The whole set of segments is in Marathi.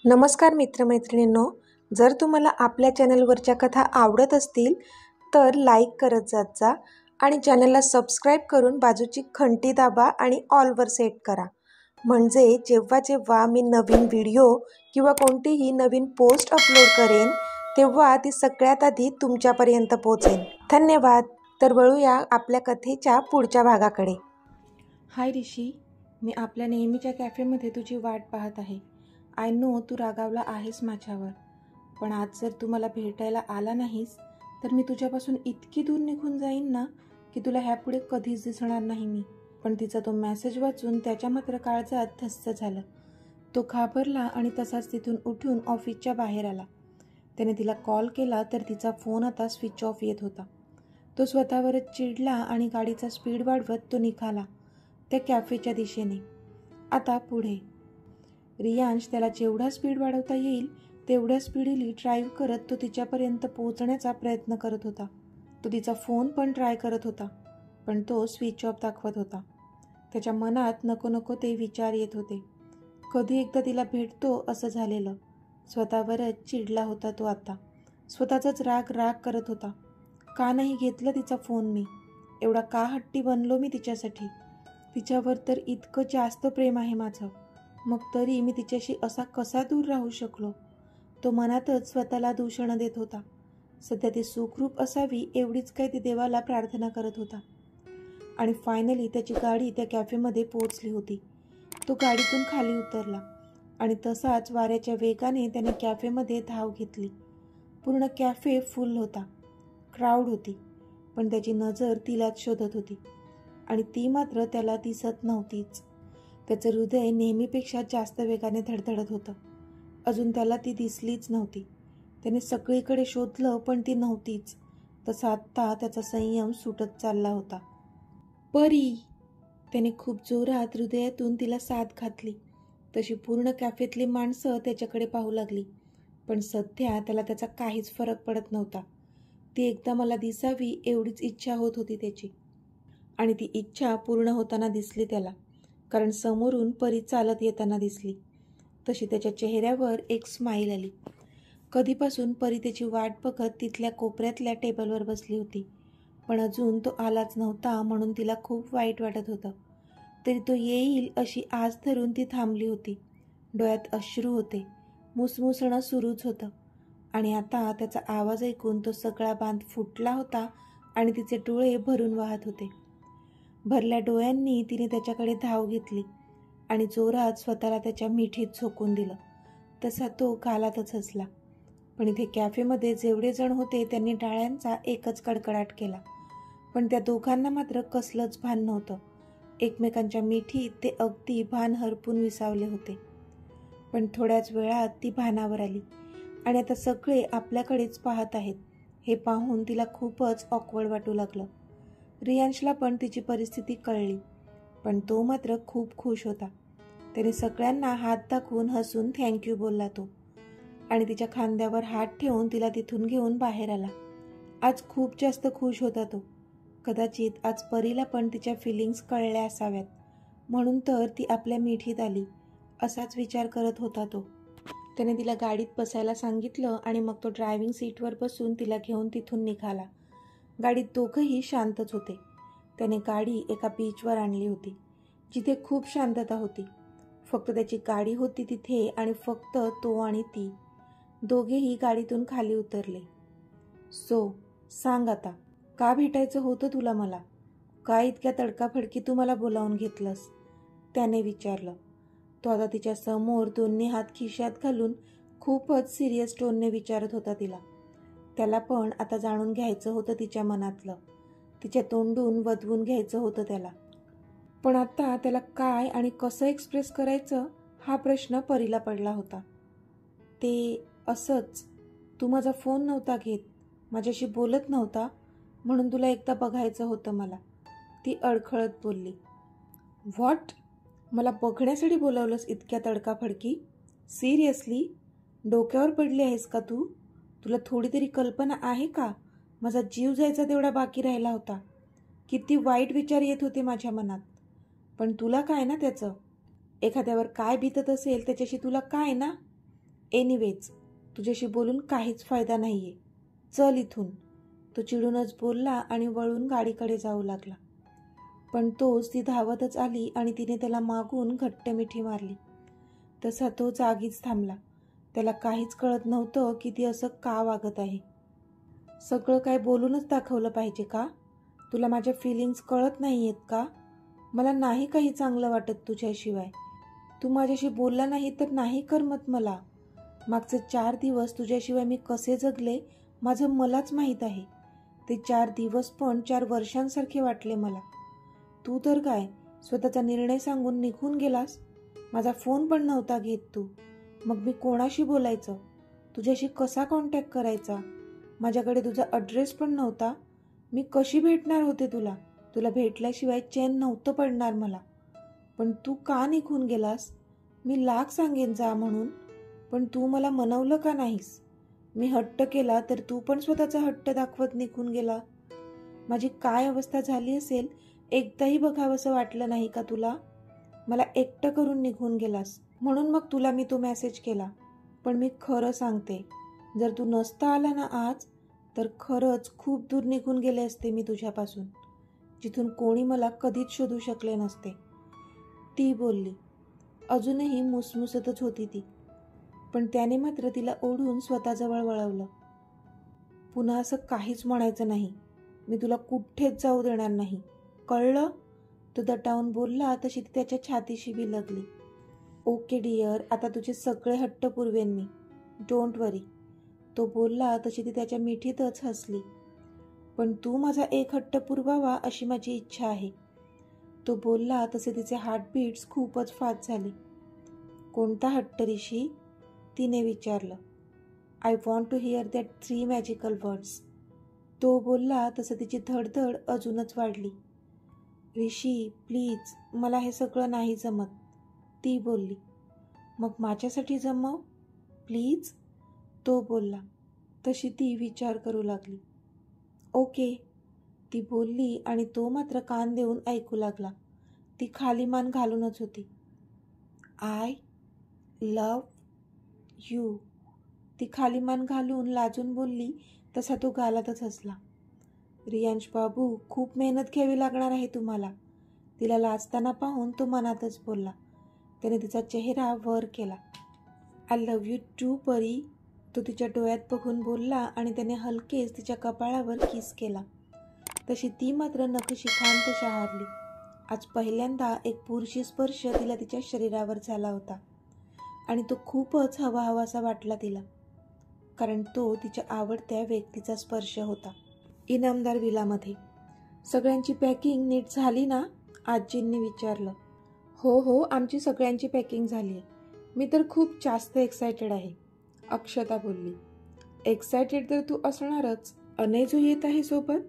नमस्कार मित्रमैत्रिणींनो, जर तुम्हाला आपल्या चॅनलवरच्या कथा आवडत असतील तर लाईक करत जात जा आणि चॅनलला सबस्क्राईब करून बाजूची घंटी दाबा आणि ऑलवर सेट करा. म्हणजे जेव्हा जेव्हा मी नवीन व्हिडिओ किंवा कोणतीही नवीन पोस्ट अपलोड करेन तेव्हा ती सगळ्यात आधी तुमच्यापर्यंत पोहोचेल. धन्यवाद. तर वळूया आपल्या कथेच्या पुढच्या भागाकडे. हाय ऋषी, मी आपल्या नेहमीच्या कॅफेमध्ये तुझी वाट पाहत आहे. आय नो तू रागावला आहेस माझ्यावर, पण आज जर तू मला भेटायला आला नाहीस तर मी तुझ्यापासून इतकी दूर निघून जाईन ना की तुला ह्यापुढे कधीच दिसणार नाही मी. पण तिचा तो मेसेज वाचून त्याच्या मात्र काळजात धस्स झालं. तो घाबरला आणि तसाच तिथून उठून ऑफिसच्या बाहेर आला. त्याने तिला कॉल केला तर तिचा फोन आता स्विच ऑफ येत होता. तो स्वतःवरच चिडला आणि गाडीचा स्पीड वाढवत तो निघाला त्या कॅफेच्या दिशेने. आता पुढे रियांश त्याला जेवढा स्पीड वाढवता येईल तेवढ्या स्पीडली ड्राईव्ह करत तो तिच्यापर्यंत पोहोचण्याचा प्रयत्न करत होता. तो तिचा फोन पण ट्राय करत होता, पण तो स्विच ऑफ दाखवत होता. त्याच्या मनात नको नको ते विचार येत होते. कधी एकदा तिला भेटतो असं झालेलं. स्वतःवरच चिडला होता तो आता. स्वतःचाच राग राग करत होता. का नाही घेतलं तिचा फोन मी? एवढा का हट्टी बनलो मी तिच्यासाठी? तिच्यावर तर इतकं जास्त प्रेम आहे माझं, मग तरी मी तिच्याशी असा कसा दूर राहू शकलो? तो मनातच स्वतःला दूषणं देत होता. सध्या ती सुखरूप असावी एवढीच काय ती देवाला प्रार्थना करत होता. आणि फायनली त्याची गाडी त्या कॅफेमध्ये पोहोचली होती. तो गाडीतून खाली उतरला आणि तसाच वाऱ्याच्या वेगाने त्याने कॅफेमध्ये धाव घेतली. पूर्ण कॅफे फुल होता, क्राऊड होती, पण त्याची नजर तिलाच शोधत होती आणि ती मात्र त्याला दिसत नव्हतीच. त्याचं हृदय नेहमीपेक्षा जास्त वेगाने धडधडत होतं. अजून त्याला ती दिसलीच नव्हती. त्याने सगळीकडे शोधलं पण ती नव्हतीच. तसा आत्ता त्याचा संयम सुटत चालला होता. परी! त्याने खूप जोरात हृदयातून तिला साथ घातली. तशी पूर्ण कॅफेतली माणसं त्याच्याकडे पाहू लागली, पण सध्या त्याला त्याचा काहीच फरक पडत नव्हता. ती एकदा मला दिसावी एवढीच इच्छा होत होती त्याची, आणि ती इच्छा पूर्ण होताना दिसली त्याला, कारण समोरून परी चालत येताना दिसली. तशी त्याच्या चेहऱ्यावर एक स्माईल आली. कधीपासून परी त्याची वाट बघत तिथल्या कोपऱ्यातल्या टेबलवर बसली होती, पण अजून तो आलाच नव्हता म्हणून तिला खूप वाईट वाटत होतं. तरी तो येईल अशी आस धरून ती थांबली होती. डोळ्यात अश्रू होते, मुसमुसणं सुरूच होतं. आणि आता त्याचा आवाज ऐकून तो सगळा बांध फुटला होता आणि तिचे डोळे भरून वाहत होते. भरल्या डोळ्यांनी तिने त्याच्याकडे धाव घेतली आणि जोरात स्वतःला त्याच्या मिठीत झोकून दिलं. तसा तो गालातच हसला. पण इथे कॅफेमध्ये जेवढे जण होते त्यांनी टाळ्यांचा एकच कडकडाट केला, पण त्या दोघांना मात्र कसलंच भान नव्हतं. एकमेकांच्या मिठीत ते अगदी भान हरपून विसावले होते. पण थोड्याच वेळात ती भानावर आली आणि आता सगळे आपल्याकडेच पाहत आहेत हे पाहून तिला खूपच ऑकवर्ड वाटू लागलं. रियांशला पण तिची परिस्थिती कळली, पण तो मात्र खूप खुश होता. त्याने सगळ्यांना हात दाखवून हसून थँक्यू बोलला तो, आणि तिच्या खांद्यावर हात ठेवून तिला तिथून घेऊन बाहेर आला. आज खूप जास्त खुश होता तो. कदाचित आज परीला पण तिच्या फिलिंग्स कळल्या असाव्यात, म्हणून तर ती आपल्या मिठीत आली असाच विचार करत होता तो. त्याने तिला गाडीत बसायला सांगितलं आणि मग तो ड्रायव्हिंग सीटवर बसून तिला घेऊन तिथून निघाला. गाडीत दोघंही शांतच होते. त्याने गाडी एका बीचवर आणली होती जिथे खूप शांतता होती. फक्त त्याची गाडी होती तिथे आणि फक्त तो आणि ती. दोघेही गाडीतून खाली उतरले. सो सांग आता, का भेटायचं होतं तुला मला? का इतक्या तडकाफडकी तू मला बोलावून घेतलंस? त्याने विचारलं. तो आता तिच्या समोर दोन्ही हात खिशात घालून खूपच सिरियस टोनने विचारत होता तिला. त्याला पण आता जाणून घ्यायचं होतं तिच्या मनातलं. तिच्या तोंडून वदवून घ्यायचं होतं त्याला. पण आता त्याला काय आणि कसं एक्सप्रेस करायचं हा प्रश्न परीला पडला होता. ते असंच, तू माझा फोन नव्हता घेत, माझ्याशी बोलत नव्हता, म्हणून तुला एकदा बघायचं होतं मला, ती अडखळत बोलली. व्हॉट? मला बघण्यासाठी बोलावलंस इतक्या तडकाफडकी? सिरियसली? डोक्यावर पडली आहेस का तू? तुला थोडी तरी कल्पना आहे का माझा जीव जायचा तेवढा बाकी राहिला होता? किती वाईट विचार येत होते माझ्या मनात. पण तुला काय ना त्याचं? एखाद्यावर काय बीतत असेल त्याच्याशी तुला काय ना? एनिवेज, तुझ्याशी बोलून काहीच फायदा नाही आहे. चल इथून. तो चिडूनच बोलला आणि वळून गाडीकडे जाऊ लागला. पण तोच ती धावतच आली आणि तिने त्याला मागून घट्ट मिठी मारली. तसा तो जागीच थांबला. त्याला काहीच कळत नव्हतं की ती असं का वागत आहे. सगळं काय बोलूनच दाखवलं पाहिजे का? तुला माझ्या फिलिंग्स कळत नाही आहेत का? मला नाही काही चांगलं वाटत तुझ्याशिवाय. तू माझ्याशी बोलला नाही तर नाही करमत मला. मागचे 4 दिवस तुझ्याशिवाय मी कसे जगले माझं मलाच माहीत आहे. ते 4 दिवस पण 4 वर्षांसारखे वाटले मला. तू तर काय स्वतःचा निर्णय सांगून निघून गेलास. माझा फोन पण नव्हता घेत तू. मग मी कोणाशी बोलायचं? तुझ्याशी कसा कॉन्टॅक्ट करायचा? माझ्याकडे तुझा ॲड्रेस पण नव्हता. मी कशी भेटणार होते तुला? तुला भेटल्याशिवाय चैन नव्हतं पडणार मला. पण तू का निघून गेलास? मी लाख सांगेन जा म्हणून, पण तू मला मनवलं का नाहीस? मी हट्ट केला तर तू पण स्वतःचा हट्ट दाखवत निघून गेला. माझी काय अवस्था झाली असेल एकदाही बघावंसं वाटलं नाही का तुला? मला एकटं करून निघून गेलास. म्हणून मग तुला मी तो मेसेज केला. पण मी खरं सांगते, जर तू नसता आला ना आज, तर खरंच खूप दूर निघून गेले असते मी तुझ्यापासून, जिथून कोणी मला कधीच शोधू शकले नसते. ती बोलली. अजूनही मुसमुसतच होती ती. पण त्याने मात्र तिला ओढून स्वतःजवळ वळवलं. पुन्हा असं काहीच म्हणायचं नाही. मी तुला कुठेच जाऊ देणार नाही, कळलं? तो दटावून बोलला तशी ती त्याच्या छातीशी बिलगली. ओके डिअर, आता तुझे सगळे हट्ट पुरवेन मी. डोंट वरी. तो बोलला तशी ती त्याच्या मिठीतच हसली. पण तू माझा एक हट्ट पुरवावा अशी माझी इच्छा आहे. तो बोलला तसे तिचे हार्टबीट्स खूपच फास्ट झाले. कोणता हट्ट ऋषी? तिने विचारलं. I want to hear that 3 magical words. तो बोलला तसं तिची धडधड अजूनच वाढली. ऋषी प्लीज, मला हे सगळं नाही जमत. ती बोलली. मग माझ्यासाठी जमव प्लीज. तो बोलला. तशी ती विचार करू लागली. ओके, ती बोलली आणि तो मात्र कान देऊन ऐकू लागला. ती खाली मान घालूनच होती. I love you. ती खाली मान घालून लाजून बोलली तसा तो गालातच हसला. रियांश बाबू, खूप मेहनत घ्यावी लागणार आहे तुम्हाला. तिला लाजताना पाहून तो मनातच बोलला. त्याने तिचा चेहरा वर केला. आय लव्ह यू टू परी. तो तिच्या डोळ्यात बघून बोलला आणि त्याने हलकेच तिच्या कपाळावर किस केला. तशी ती मात्र नखशी शांत शहारली. आज पहिल्यांदा एक पुरुषी स्पर्श तिला तिच्या शरीरावर झाला होता आणि तो खूपच हवाहवासा वाटला तिला, कारण तो तिच्या आवडत्या व्यक्तीचा स्पर्श होता. इनामदार विलामध्ये. सगळ्यांची पॅकिंग नीट झाली ना? आजींनी विचारलं. हो, आमची सगळ्यांची पॅकिंग झाली आहे. मी तर खूप जास्त एक्सायटेड आहे, अक्षता बोलली. एक्सायटेड तर तू असणारच. अनेजू येत आहे सोबत,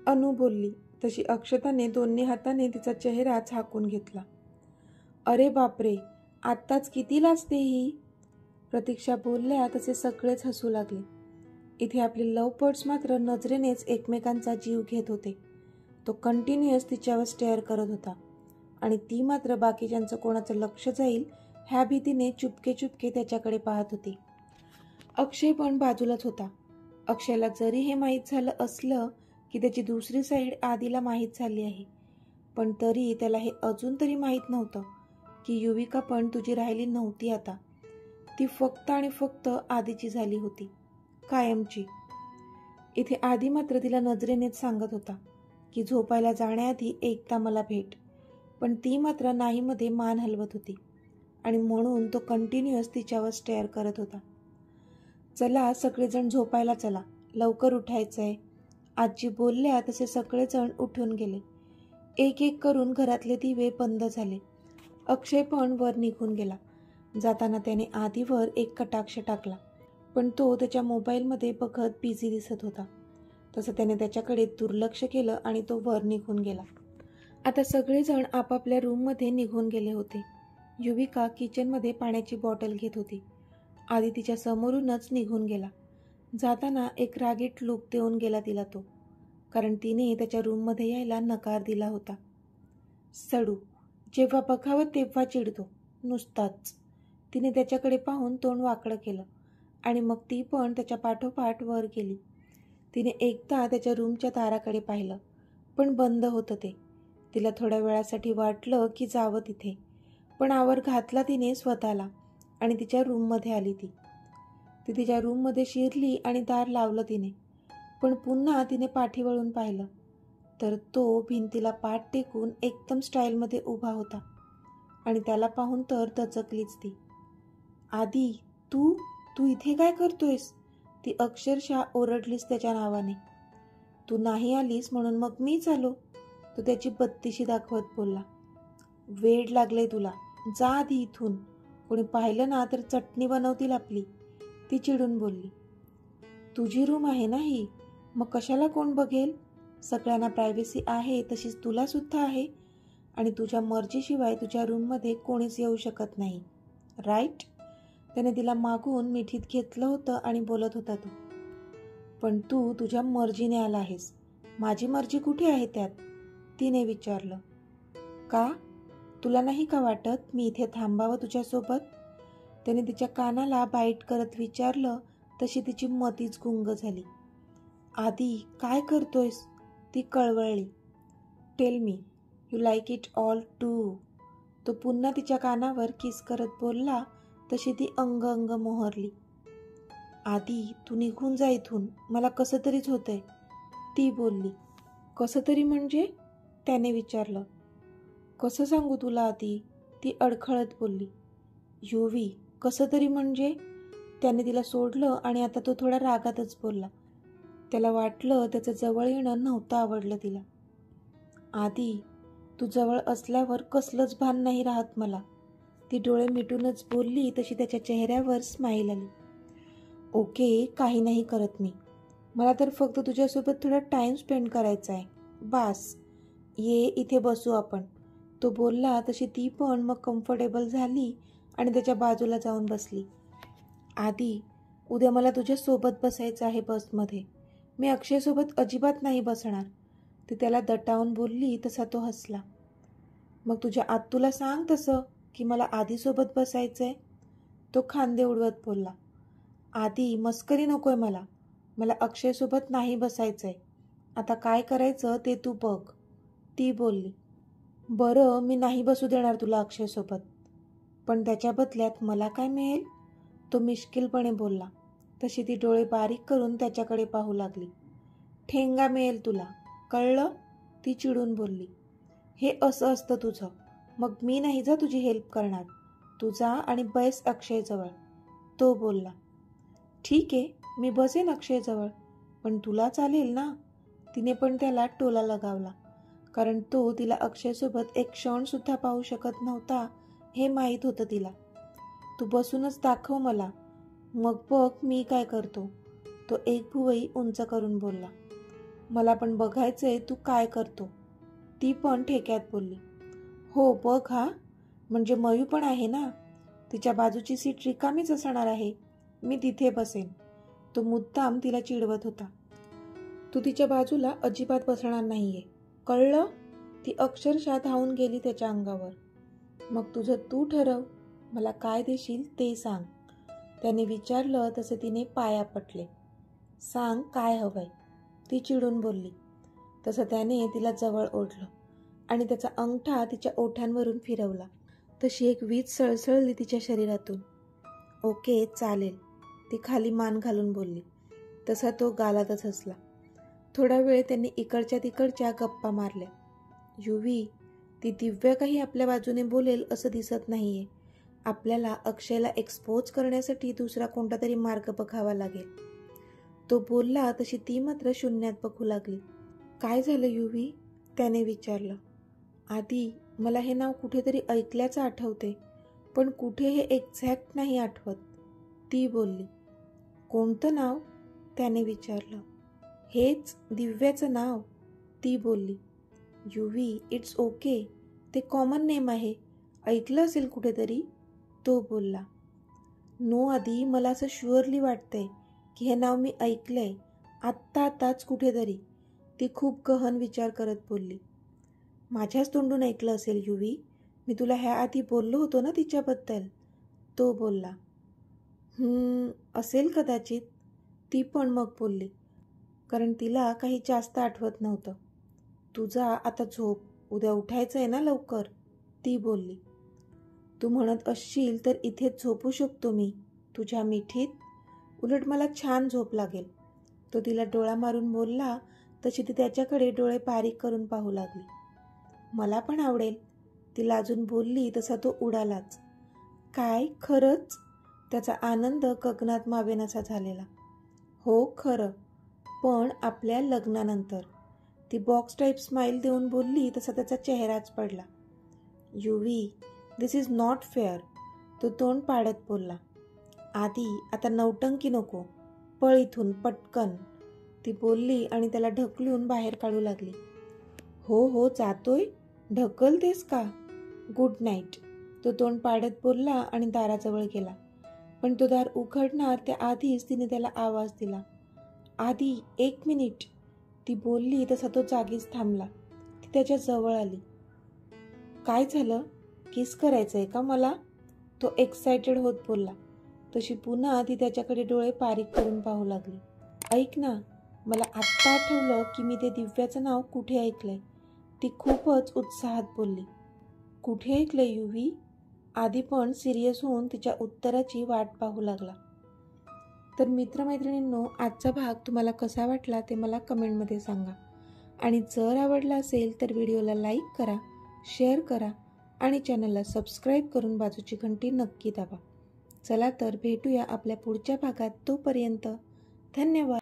अनु बोलली. तशी अक्षताने दोन्ही हाताने तिचा चेहरा झाकून घेतला. अरे बापरे, आत्ताच किती लाजते ही. प्रतीक्षा बोलल्या तसे सगळेच हसू लागले. इथे आपले लव्ह बर्ड्स मात्र नजरेनेच एकमेकांचा जीव घेत होते. तो कंटिन्युअस तिच्यावर स्टेअर करत होता आणि ती मात्र बाकीच्यांचं कोणाचं लक्ष जाईल ह्या भीतीने चुपके चुपके त्याच्याकडे पाहत होती. अक्षय पण बाजूलाच होता. अक्षयला जरी हे माहीत झालं असलं की त्याची दुसरी साईड आधीला माहीत झाली आहे, पण तरी त्याला हे अजून तरी माहीत नव्हतं की युविका पण तुझी राहिली नव्हती. आता ती फक्त आणि फक्त आधीची झाली होती, कायमची. इथे आधी मात्र तिला नजरेनेच सांगत होता की झोपायला जाण्याआधी एकदा मला भेट, पण ती मात्र नाहीमध्ये मान हलवत होती आणि म्हणून तो कंटिन्युअस तिच्यावर स्टेअर करत होता. चला सगळेजण झोपायला चला, लवकर उठायचंय. आजी बोलल्या तसे सगळेजण उठून गेले. एक एक करून घरातले दिवे बंद झाले. अक्षय पण वर निघून गेला. जाताना त्याने आधीवर एक कटाक्ष टाकला, पण तो त्याच्या मोबाईलमध्ये बघत बिझी दिसत होता. तसं त्याने त्याच्याकडे दुर्लक्ष केलं आणि तो वर निघून गेला. आता सगळेजण आपापल्या रूममध्ये निघून गेले होते. युविका किचनमध्ये पाण्याची बॉटल घेत होती. आधी तिच्या समोरूनच निघून गेला. जाताना एक रागीट लूक देऊन गेला तिला तो, कारण तिने त्याच्या रूममध्ये यायला नकार दिला होता. सडू, जेव्हा बघावं तेव्हा चिडतो नुसताच. तिने त्याच्याकडे पाहून तोंड वाकडं केलं आणि मग ती पण त्याच्या पाठोपाठ वर गेली. तिने एकदा त्याच्या रूमच्या दाराकडे पाहिलं, पण बंद होतं ते. तिला थोड्या वेळासाठी वाटलं की जावं तिथे, पण आवर घातला तिने स्वतःला आणि तिच्या रूममध्ये आली. ती तिच्या रूममध्ये शिरली आणि दार लावलं तिने. पण पुन्हा तिने पाठी वळून पाहिलं तर तो भिंतीला पाठ टेकून एकदम स्टाईलमध्ये उभा होता आणि त्याला पाहून तर दचकलीच ती. आदी, तू तू इथे काय करतोयस? ती अक्षरशः ओरडलीच त्याच्या नावाने. तू नाही आलीस म्हणून मग मीच आलो, तो त्याची बत्तीशी दाखवत बोलला. वेड लागले तुला, जा आधी इथून, कोणी पाहिलं ना तर चटणी बनवतील आपली, ती चिडून बोलली. तुझी रूम आहे ना ही, मग कशाला कोण बघेल? सगळ्यांना प्रायव्हसी आहे तशीच तुला सुद्धा आहे आणि तुझ्या मर्जीशिवाय तुझ्या रूममध्ये कोणीच येऊ शकत नाही, राईट? त्याने तिला मागून मिठीत घेतलं होतं आणि बोलत होता तो. पण तू तुझ्या मर्जीने आला आहेस, माझी मर्जी कुठे आहे त्यात? तिने विचारलं. का? तुला नाही का वाटत मी इथे थांबावं तुझ्यासोबत? त्याने तिच्या कानाला बाईट करत विचारलं तशी तिची मतीच गुंग झाली. आदी, काय करतोयस? ती कळवळली. Tell me, you like it all too, तो पुन्हा तिच्या कानावर किस करत बोलला तशी ती अंग अंग मोहरली. आदी, तू निघून जा इथून, मला कसं तरीच होतंय, ती बोलली. कसं तरी म्हणजे? त्याने विचारलं. कसं सांगू तुला आदी, ती अडखळत बोलली. युवी, कसं तरी म्हणजे? त्याने तिला सोडलं आणि आता तो थोडा रागातच बोलला. त्याला वाटलं त्याचं जवळ येणं नव्हतं आवडलं तिला. आदी, तू जवळ असल्यावर कसलंच भान नाही राहत मला, ती डोळे मिटूनच बोलली तशी त्याच्या चेहऱ्यावर स्माईल आली. ओके, काही नाही करत मी, मला तर फक्त तुझ्यासोबत थोडा टाईम स्पेंड करायचा आहे, बास. ये इथे बसू आपण, तो बोलला तशी ती पण मग कम्फर्टेबल झाली आणि त्याच्या बाजूला जाऊन बसली. आदी, उद्या मला तुझ्यासोबत बसायचं आहे बसमध्ये, मी अक्षयसोबत अजिबात नाही बसणार, ती त्याला दटावून बोलली तसा तो हसला. मग तुझ्या आत्तूला सांग तसं की मला आधीसोबत बसायचं आहे, तो खांदे उडवत बोलला. आदी, मस्करी नकोय मला, मला अक्षयसोबत नाही बसायचं आहे, आता काय करायचं ते तू बघ, ती बोलली. बरं, मी नाही बसू देणार तुला अक्षयसोबत, पण त्याच्या बदल्यात मला काय मिळेल, तो मिश्किलपणे बोलला. तशी ती डोळे बारीक करून त्याच्याकडे पाहू लागली. ठेंगा मिळेल तुला, कळलं, ती चिडून बोलली. हे असं असतं तुझं, मग मी नाही जा तुझी हेल्प करणार, तू जा आणि बैस अक्षयजवळ, तो बोलला. ठीक आहे, मी बसेन अक्षयजवळ, पण तुला चालेल ना, तिने पण त्याला टोला लगावला, कारण तो तिला अक्षयसोबत एक क्षणसुद्धा पाहू शकत नव्हता हे माहीत होतं तिला. तू बसूनच दाखव मला, मग बघ मी काय करतो, तो एक भुवई उंच करून बोलला. मला पण बघायचंय तू काय करतो, ती पण ठेक्यात बोलली. हो बघ हा, म्हणजे मयू पण आहे ना, तिच्या बाजूची सीट रिकामीच असणार आहे, मी तिथे बसेन, तो मुद्दाम तिला चिडवत होता. तू तिच्या बाजूला अजिबात बसणार नाहीये, कळलं, ती अक्षरशः धावून गेली त्याच्या अंगावर. मग तुझं तू ठरव, मला काय देशील ते सांग, त्याने विचारलं तसे तिने पाया पटले. सांग काय हवंय, ती चिडून बोलली. तसं त्याने तिला जवळ ओढलं आणि त्याचा अंगठा तिच्या ओठांवरून फिरवला, तशी एक वीज सळसळली तिच्या शरीरातून. ओके चालेल, ती खाली मान घालून बोलली. तसा तो गालातच हसला. थोडा वेळ त्यांनी इकडच्या तिकडच्या गप्पा मारल्या. युवी, ती दिव्या काही आपल्या बाजूने बोलेल असं दिसत नाहीये, आपल्याला अक्षयला एक्सपोज करण्यासाठी दुसरा कोणता तरी मार्ग बघावा लागेल, तो बोलला तशी ती मात्र शून्यात बघू लागली. काय झालं युवी, त्याने विचारलं. आधी मला हे नाव कुठेतरी ऐकल्याचं आठवते, पण कुठे हे एक्झॅक्ट नाही आठवत, ती बोलली. कोणतं नाव, त्याने विचारलं. हेच दिव्याचं नाव, ती बोलली. युवी, इट्स ओके, ते कॉमन नेम आहे, ऐकलं असेल कुठेतरी, तो बोलला. नो आधी, मला असं शुअरली वाटतंय की हे नाव मी ऐकलंय आत्ताच कुठेतरी, ती खूप गहन विचार करत बोलली. माझ्याच तोंडून ऐकलं असेल युवी, मी तुला ह्या आधी बोललो होतो ना तिच्याबद्दल, तो बोलला. असेल कदाचित. ती पण मग बोलली, कारण तिला काही जास्त आठवत नव्हतं. तुझा आता झोप, उद्या उठायचं आहे ना लवकर, ती बोलली. तू म्हणत असशील तर इथेच झोपू शकतो मी तुझ्या मिठीत. उलट मला छान झोप लागेल. तो तिला डोळा मारून बोलला तशी ती त्याच्याकडे डोळे बारीक करून पाहू लागली. मला पण आवडेल, तिला अजून बोलली तसा तो उडालाच. काय खरंच? त्याचा आनंद गगनात मावेनासा झालेला. हो खरं, पण आपल्या लग्नानंतर, ती बॉक्स टाईप स्माईल देऊन बोलली तसा त्याचा चेहराच पडला. युवी, दिस इज नॉट फेअर, तो तोंड पाडत बोलला. आधी आता नौटंकी नको, पळ इथून पटकन, ती बोलली आणि त्याला ढकलून बाहेर काढू लागली. हो जातोय, ढकलतेस का? गुड नाईट, तो तोंड पाडत बोलला आणि दाराजवळ गेला. पण तो दार उघडणार त्याआधीच तिने त्याला आवाज दिला. आधी 1 मिनिट, ती बोलली तसा तो जागीच थांबला. ती त्याच्या जवळ आली. काय झालं? किस करायचंय का मला? तो एक्सायटेड होत बोलला. तशी पुन्हा ती त्याच्याकडे डोळे बारीक करून पाहू लागली. ऐक ना, मला आत्ता आठवलं की मी ते दिव्याचं नाव कुठे ऐकलंय, ती खूपच उत्साहात बोलली. कुठे ऐकलंय युवी? आधी पण सिरियस होऊन तिच्या उत्तराची वाट पाहू लागला. तर मित्रमैत्रिणींनो, आजचा भाग तुम्हाला कसा वाटला ते मला कमेंटमध्ये सांगा. आणि जर आवडला असेल तर व्हिडिओला लाईक करा, शेअर करा आणि चॅनलला सबस्क्राईब करून बाजूची घंटी नक्की दाबा. चला तर भेटूया आपल्या पुढच्या भागात. तोपर्यंत धन्यवाद.